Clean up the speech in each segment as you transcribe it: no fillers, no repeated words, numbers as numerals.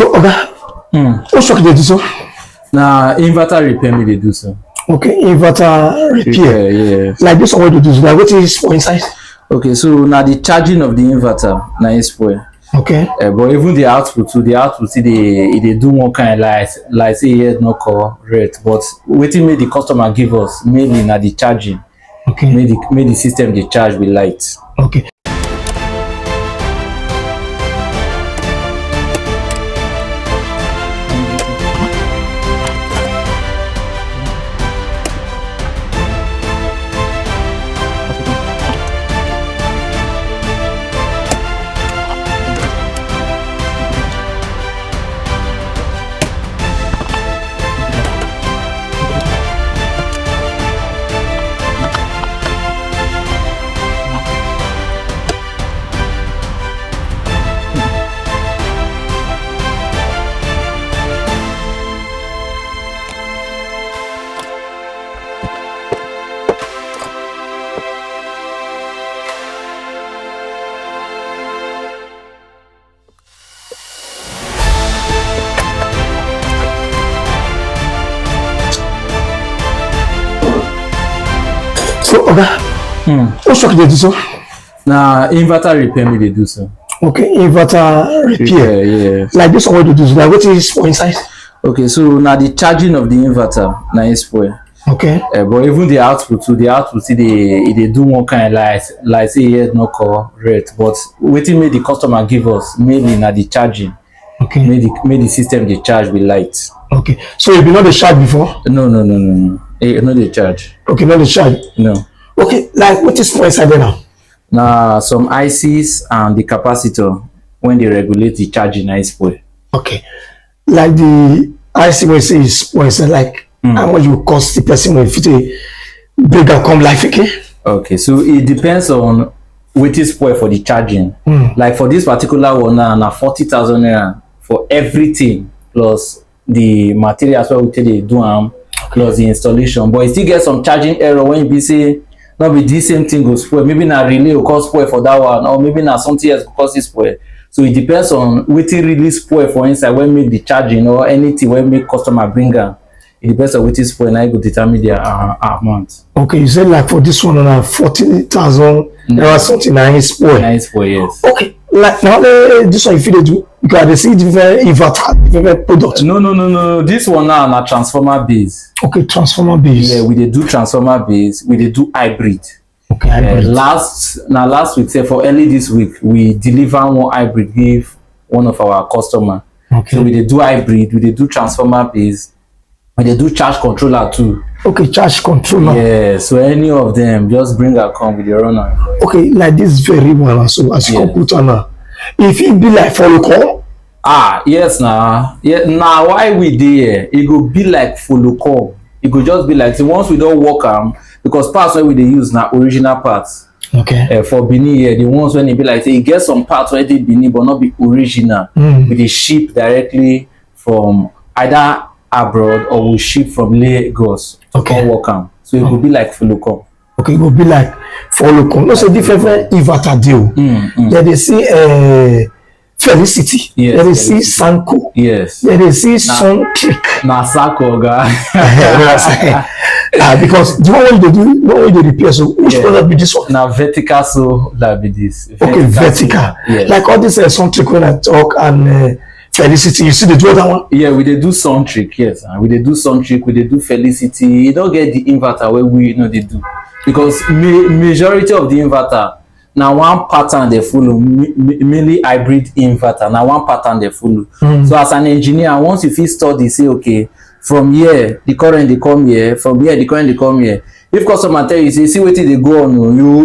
So, okay. What's work they do so? Now, inverter repair me they do so. Okay, inverter repair. Yeah. Like this one, what they do? Like what is for inside? Okay, so now the charging of the inverter now is spoil. Okay. But even the output too, see they do one kind like say here no correct. But waiting made the customer give us mainly now the charging. Okay. Made the system they charge with light. Okay. So, okay. What's work they do so? Now, inverter repair me they do so. Okay, inverter repair. Yeah. Like this one, what they do? Like what is for inside? Okay, so now the charging of the inverter now is spoil. Okay. But even the output too, see they do one kind like say here no correct. But waiting made the customer give us mainly now the charging. Okay. Made the system they charge with light. Okay. So you been on the charge before? No. No they charge. Okay, not the charge. No. Okay, like what is for inside there now? Now some ICs and the capacitor when they regulate the charging is spoil. Okay. Like the IC when say is for inside, like how much you cost the person when fit a break and come life again? Okay, so it depends on what is spoil for the charging. Like for this particular one now 40,000 naira for everything plus the materials where we tell they do plus the installation. But it still get some charging error when you be say not be this same thing go spoil. Maybe na relay will cause spoil for that one, or maybe na something else will cause it spoil. So it depends on what really spoil for inside when make the charging or anything when make customer bring am. It depends on what is spoil, and I go determine their amount. Okay, you said like for this one on 40,000 there was something nice spoil. Nice spoil, yes. Okay, like now this one if you do because they see different inverter, different product. No. This one now na transformer base. Okay, transformer base. Yeah, we dey do transformer base. We dey do hybrid. Okay, hybrid. Last week, say for early this week, we deliver one hybrid give one of our customer. Okay. So we dey do hybrid. We dey do transformer base. We dey do charge controller too. Okay, charge controller. Yeah. So any of them, just bring her come with your runner. Okay, like this very one. So as you come put on now, if it be like follow call. Yes, now why we there? It go be like follow call. It go just be like once we don't work because parts where we dey use now original parts. Okay. For Benin here, the ones when it be like say you get some parts where they Benin but not be original. We dey ship directly from either abroad or we ship from Lagos to come work so it will be like follow call. Okay, it will be like follow call. No, so different inverter deal. Then they see Felicity. Yes, then they see Sanko. Yes. Then they see Suntrick. Na Sanko guy. Because the one they do, what they repair. So which product be this one? Now vertical, so that be this. Okay, vertical. Yes. Like all this Suntrick when I talk and Felicity, you see the other one? Yeah, we dey do Suntrick, yes. We dey do Suntrick, we dey do Felicity. You don't get the inverter where we know they do. Because majority of the inverter now one pattern they follow, mainly hybrid inverter. Now one pattern they follow. So as an engineer, once you feel study, say okay, from here the current they come here, from here the current they come here. If customer tell you say see what they go on,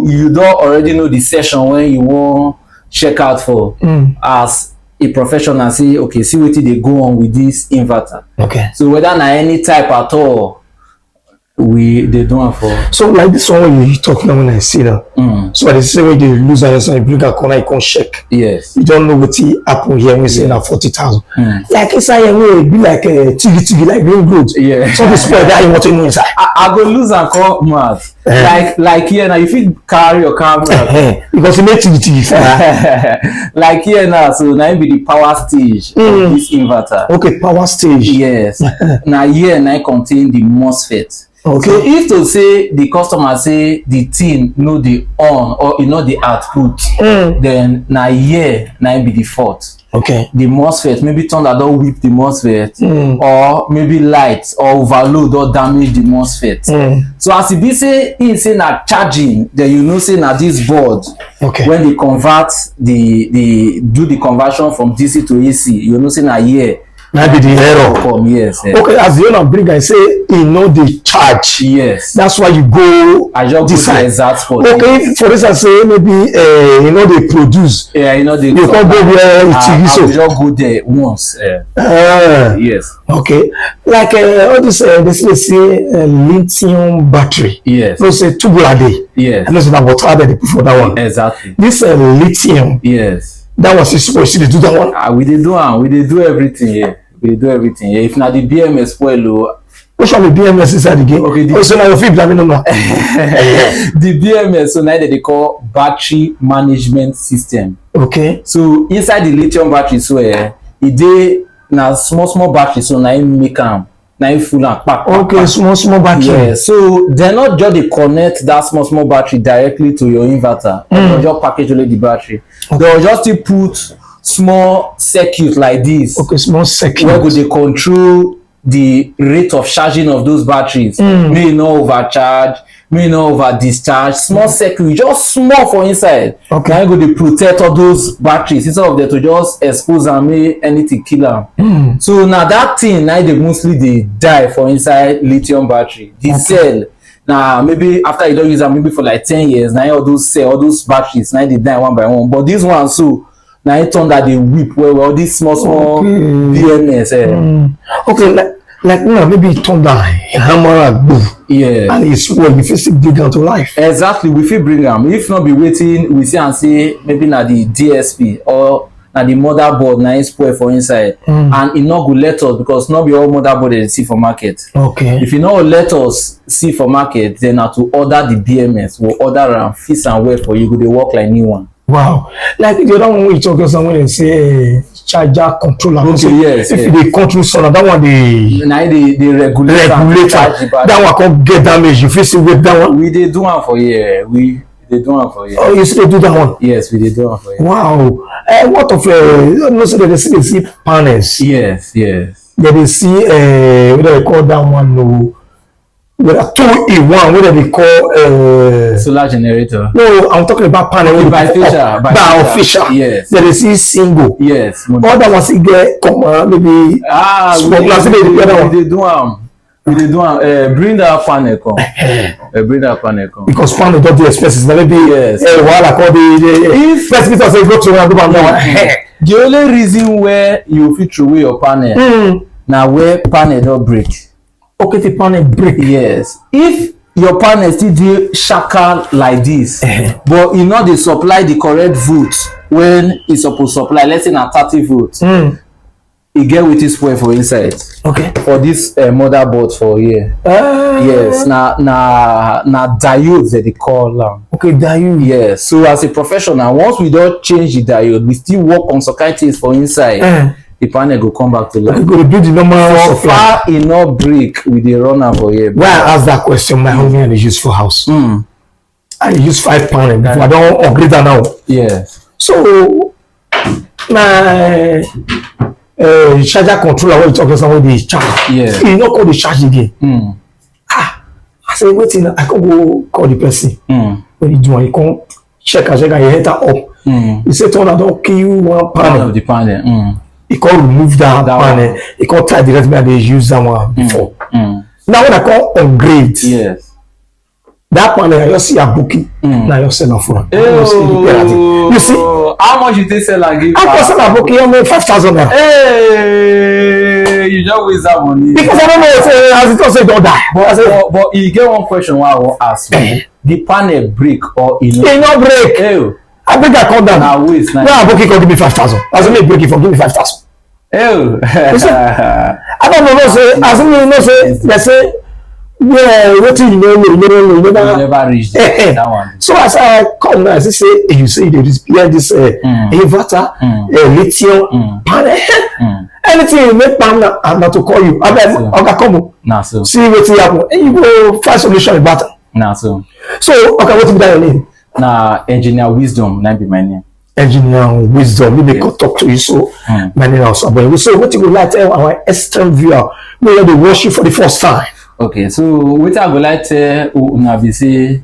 you don't already know the session when you want check out for as a professional. Say okay, see what they go on with this inverter. Okay. So whether na any type at all, they do am for. So like this one when you talk now when I see now. So the same way they lose and you bring a corner, you can check. Yes. You don't know what happen here when you say now 40,000. Like inside here will be like a TV like green road. Yeah. So this spoil that you want to know inside. I go lose and come mad. Like here now, if you carry your camera. Because you make TV. Like here now, so now it be the power stage of this inverter. Okay, power stage. Yes. Now here now contain the MOSFET. Okay. So if to say the customer say the thing no the on or you know the output, then now here now be the fault. Okay. The MOSFET maybe thunder don't whip the MOSFET, or maybe light or overload or damage the MOSFET. So as it be say he say na charging, then you know say na this board. Okay. When they convert do the conversion from DC to AC, you know say na here. Maybe the error. Yes. Okay, as the owner bring I say he know the charge. Yes. That's why you go. I just go to the exact spot. Okay, for instance, say maybe you know they produce. Yeah, you know they. You can't go where it's TV. So I just go there once. Yes. Okay, like all this they say lithium battery. Yes. No say tubular day. Yes. I know say that water they put for that one. Exactly. This lithium. Yes. That was supposed to do that one. We dey do everything here. We dey do everything here. If na the BMS spoil, which one the BMS inside the game? Okay, so now your feet blaming number. The BMS, so now they call battery management system. Okay. So inside the lithium battery, so it dey na small battery, so now make am. Now full and pack. Okay, small battery. Yeah, so they're not just they connect that small battery directly to your inverter. They'll just package only the battery. Okay. They'll just put small circuit like this. Okay, small circuit. Where would they control the rate of charging of those batteries? May not overcharge, may not over discharge. Small circuit, just small for inside. Okay. Now you go to protect all those batteries instead of them to just expose and make anything kill them. So now that thing now they mostly they die for inside lithium battery. The cell now maybe after you don't use them maybe for like 10 years now all those batteries now they die one by one. But this one so now it turn that they whip well this small BMS. Okay, like no, maybe it turned down hammer and move. Yeah. And it's well, you feel bring down to life. Exactly, we feel bring them. If not be waiting, we see and say maybe na the DSP or na the motherboard na spoil for inside. And it not go let us because not be all motherboard they see for market. Okay. If you not let us see for market, then na to order the BMS, we'll order and fix and wear for you, go they work like new one. Wow. Like the other one we talk about someone and say charger controller. Okay, so yes. If they control solar, that one they regulate that one can't get damage. You face it with that one. We they do one for year. They do one for year. Oh, you see they do that one. Yes, we they do one for year. Wow. What of no say they see panels. Yes. They see what they call that one no. With a 2-in-1, what they call solar generator. No, I'm talking about panel. Bifacial. Yes. They see single. Yes. All that was get maybe. We do bring that panel come. Bring that panel come. Because panel don't do expenses. Maybe yes. While I call the first meter say go to the only reason where you fit throw away your panel now where panel don't break. Okay, the panel break. Yes. If your panel still do shaka like this, but you know they supply the correct volts when it's supposed to supply, let's say na 30 volts. You get with this spoil for inside. Okay. For this motherboard for here. Yes. Na diodes that they call them. Okay, diode. Yes. So as a professional, once we don't change the diode, we still work on some kind of things for inside. The panel go come back to life. You go to build the normal supply. Far enough break with the runner for here. Why I ask that question, my husband is used for house. I use 5 panel before I don't upgrade that now. Yes. So my charger controller when you talk about the charge. Yeah. You not call the charge again. I say waiting, I can go call the person. When you do, you can check and head up. You say turn I don't kill one panel. Of the panel. You can remove that panel. You can try the rest and they use that one before. Now when I call upgrade, yes. That panel, I just see a bookie. Now you sell for. You see? How much you take sell and give? I sell a bookie only 5,000 naira. Hey, you just waste that money. Because I don't know if as it also don't die. But you get one question I will ask you. The panel break or it no break? Hey. I think I come down. Now waste. Now a bookie can give me 5,000. As me break it for give me 5,000. Oh. I don't know. Say as me no say they say. Yeah, what you never reached that one. So as I come now, as I say, you see there is behind this inverter, lithium, panel, anything you make panel, I'm not to call you. I mean, okay, come on. So. See what you happen, and you go find solution about it. So. So okay, what is that your name? Now, Engineer Wisdom, that be my name. Engineer Wisdom, we may talk to you. So my name also. But we say what you would like to tell our external viewer when they watch you for the first time. Okay, so what I go like to una be say,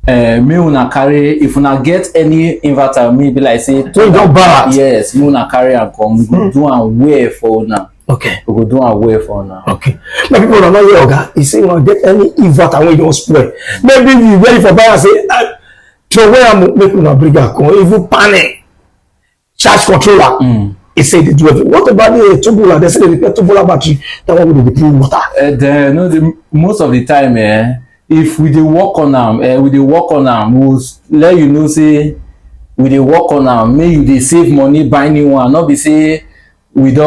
me una carry if una get any inverter, me be like say, don't buy. Yes, me una carry and come. We go do and wear for una. Okay. We go do and wear for una. Okay. Now people don't know where Oga. You say you want get any inverter when you don't spoil. Maybe you ready for buy and say, so where I'm make una bring a come even panel, charge controller. He said they do everything. What about the tubular? They say they repair tubular battery. That one will be pure water. Most of the time, if we dey work on them, we'll let you know say we dey work on them. May you dey save money buy new one. Not be say we dey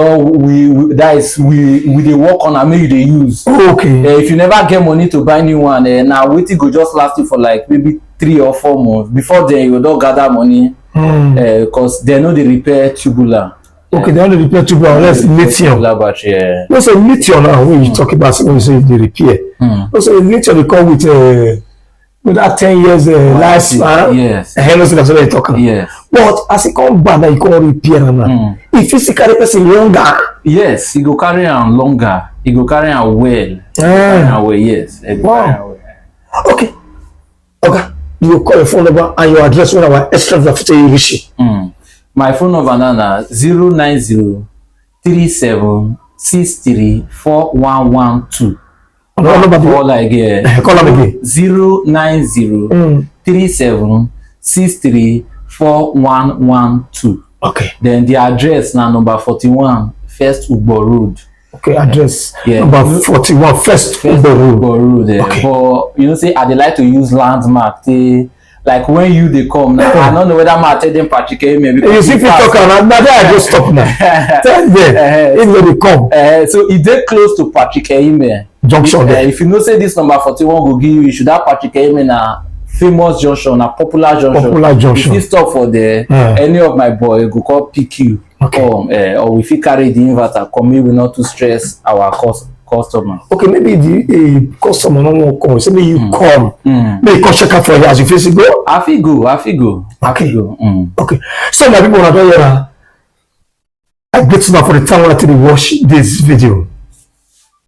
work on them. May you dey use. Okay. If you never get money to buy new one, now waiting go just last you for like maybe 3 or 4 months. Before then you don't gather money. Because they know they repair tubular. Okay, they only repair tubular unless lithium. Battery, no, say lithium now when you talk about when you say they repair. No, say lithium they come with that 10 years lifespan. Yes. And that's what they talking. Yes. But as it come back, now you can repair now. If physically person longer. Yes, he go carry on longer. He go carry on well. Carry on well, yes. Wow. Okay. Okay. You call your phone number and your address when our extra after you reach. My phone number now 090 37 63 4112. Call again. Call them again. 090 37 63 4112. Okay. Then the address now number 41 First Ugbo Road. Okay, address number 41 First Ugbo Road. Okay. But you know, say I dey like to use landmark. Like when they come now, I don't know whether I tell them Patrick Amen. You see people talk around now, I just stop now. Tell them if they come. So if they close to Patrick Amen junction there. If you know say this number 41 will give you should have Patrick Amen a famous junction, a popular junction. If you stop for there, any of my boy go call pick you. Okay. Or if you carry the inverter, come maybe not to stress our customer. Okay, maybe the customer no more come. So maybe you come. Maybe come check out for you as you face go. I feel go. Okay. Okay. So my people are not here. I get to know for the time when I watch this video.